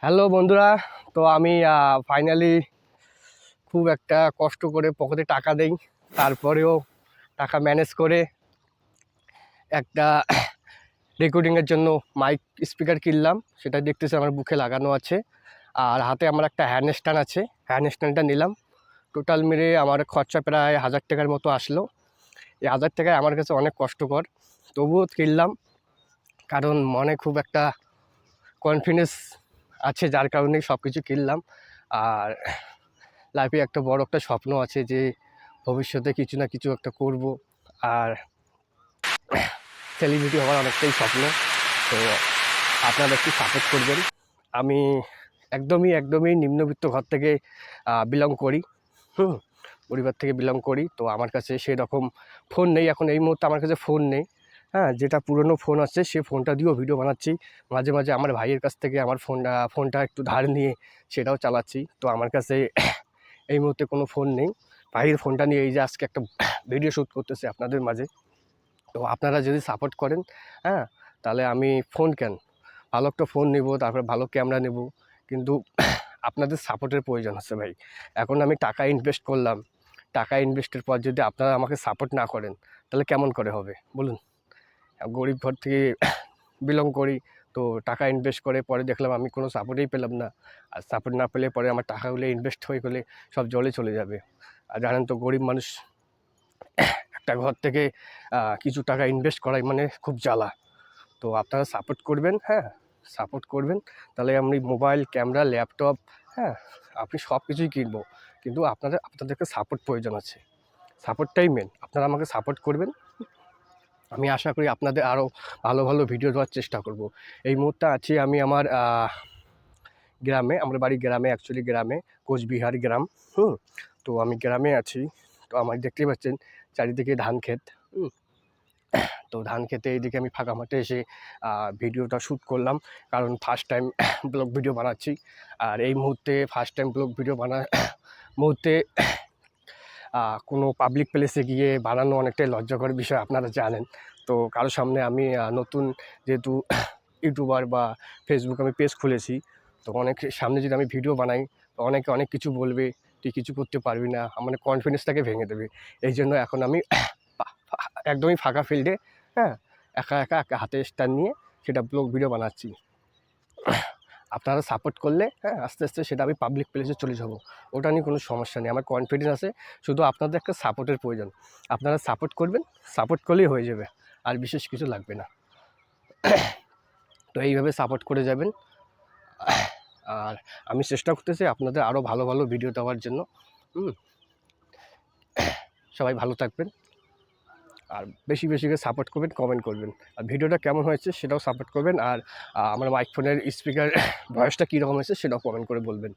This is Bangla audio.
হ্যালো বন্ধুরা, তো আমি ফাইনালি খুব একটা কষ্ট করে পকেটে টাকা দেই, তারপরেও টাকা ম্যানেজ করে একটা রেকর্ডিংয়ের জন্য মাইক স্পিকার কিনলাম। সেটা দেখতেছি আমার বুকে লাগানো আছে, আর হাতে আমার একটা হ্যান্ড স্ট্যান্ড আছে। হ্যান্ড স্ট্যান্ডটা নিলাম, টোটাল মিলে আমার খরচা প্রায় 1000 টাকার মতো আসলো। এই 1000 টাকায় আমার কাছে অনেক কষ্টকর, তবুও কিনলাম কারণ মনে খুব একটা কনফিডেন্স আছে, যার কারণে সব কিছু কিনলাম। আর লাইফে একটা বড় একটা স্বপ্ন আছে যে ভবিষ্যতে কিছু না কিছু একটা করব, আর সেলিব্রিটি হওয়ার অনেকটাই স্বপ্ন। তো আপনারা একটু সাপোর্ট করবেন। আমি একদমই নিম্নবিত্ত ঘর থেকে বিলং করি। পরিবার থেকে বিলং করি, তো আমার কাছে সেরকম ফোন নেই এখন, এই মুহূর্তে আমার কাছে ফোন নেই। হ্যাঁ, যেটা পুরনো ফোন আছে সে ফোনটা দিয়েও ভিডিও বানাচ্ছি। মাঝে মাঝে আমার ভাইয়ের কাছ থেকে আমার ফোনটা একটু ধার নিয়ে সেটাও চালাচ্ছি। তো আমার কাছে এই মুহূর্তে কোনো ফোন নেই। ভাইয়ের ফোনটা নিয়ে এই যে আজকে একটা ভিডিও শ্যুট করতেছি আপনাদের মাঝে। তো আপনারা যদি সাপোর্ট করেন, হ্যাঁ, তাহলে আমি ফোন কেন, ভালো একটা ফোন নেব, তারপরে ভালো ক্যামেরা নেব। কিন্তু আপনাদের সাপোর্টের প্রয়োজন আছে ভাই। এখন আমি টাকা ইনভেস্ট করলাম, টাকা ইনভেস্টের পর যদি আপনারা আমাকে সাপোর্ট না করেন, তাহলে কেমন করে হবে বলুন? গরিব ঘর থেকে বিলং করি, তো টাকা ইনভেস্ট করে পরে দেখলাম আমি কোনো সাপোর্টই পেলাম না। আর সাপোর্ট না পেলে পরে আমার টাকাগুলো ইনভেস্ট হয়ে গেলে সব জলে চলে যাবে। আর জানেন তো, গরিব মানুষ একটা ঘর থেকে কিছু টাকা ইনভেস্ট করাই মানে খুব জ্বালা। তো আপনারা সাপোর্ট করবেন, হ্যাঁ, সাপোর্ট করবেন, তাহলে আমি মোবাইল, ক্যামেরা, ল্যাপটপ, হ্যাঁ, আপনি সব কিছুই কিনবো। কিন্তু আপনাদেরকে সাপোর্ট প্রয়োজন আছে, সাপোর্টটাই মেন। আপনারা আমাকে সাপোর্ট করবেন, আমি আশা করি আপনাদের আরও ভালো ভালো ভিডিও দেওয়ার চেষ্টা করব। এই মুহূর্তে আছি আমি আমার গ্রামে, আমার বাড়ি গ্রামে, অ্যাকচুয়ালি গ্রামে, কোচবিহার গ্রাম। তো আমি গ্রামে আছি। তো আমার দেখতেই পাচ্ছেন চারিদিকে ধান ক্ষেত। তো ধান খেতে এইদিকে আমি ফাঁকা মাঠে এসে ভিডিওটা শ্যুট করলাম, কারণ ফার্স্ট টাইম ব্লগ ভিডিও বানাচ্ছি। আর এই মুহূর্তে ফার্স্ট টাইম ব্লগ ভিডিও মুহূর্তে কোনো পাবলিক প্লেসে গিয়ে বানানো অনেকটাই লজ্জাকর বিষয়, আপনারা জানেন। তো কারোর সামনে আমি নতুন, যেহেতু ইউটিউবার বা ফেসবুক আমি পেজ খুলেছি, তো অনেকের সামনে যদি আমি ভিডিও বানাই, তো অনেকে অনেক কিছু বলবে, তুই কিছু করতে পারবি না, আমার কনফিডেন্সটাকে ভেঙে দেবে। এই জন্য এখন আমি একদমই ফাঁকা ফিল্ডে, হ্যাঁ, একা হাতে স্ট্যান্ড নিয়ে সেটা ব্লগ ভিডিও বানাচ্ছি। আপনারা সাপোর্ট করলে, হ্যাঁ, আস্তে আস্তে সেটা আমি পাবলিক প্লেসে চলে যাব, ওটা নিয়ে কোনো সমস্যা নেই। আমার কনফিডেন্স আছে, শুধু আপনাদের একটা সাপোর্টের প্রয়োজন। আপনারা সাপোর্ট করবেন, সাপোর্ট করলেই হয়ে যাবে, আর বিশেষ কিছু লাগবে না। তো এইভাবে সাপোর্ট করে যাবেন। আর আমি চেষ্টা করতেছি আপনাদের আরও ভালো ভালো ভিডিও দেওয়ার জন্য। সবাই ভালো থাকবেন, আর বেশি বেশি করে সাপোর্ট করবেন, কমেন্ট করবেন, আর ভিডিওটা কেমন হয়েছে সেটাও সাপোর্ট করবেন। আর আমার মাইক ফোনের স্পিকার ভয়েসটা কীরকম হয়েছে সেটাও কমেন্ট করে বলবেন।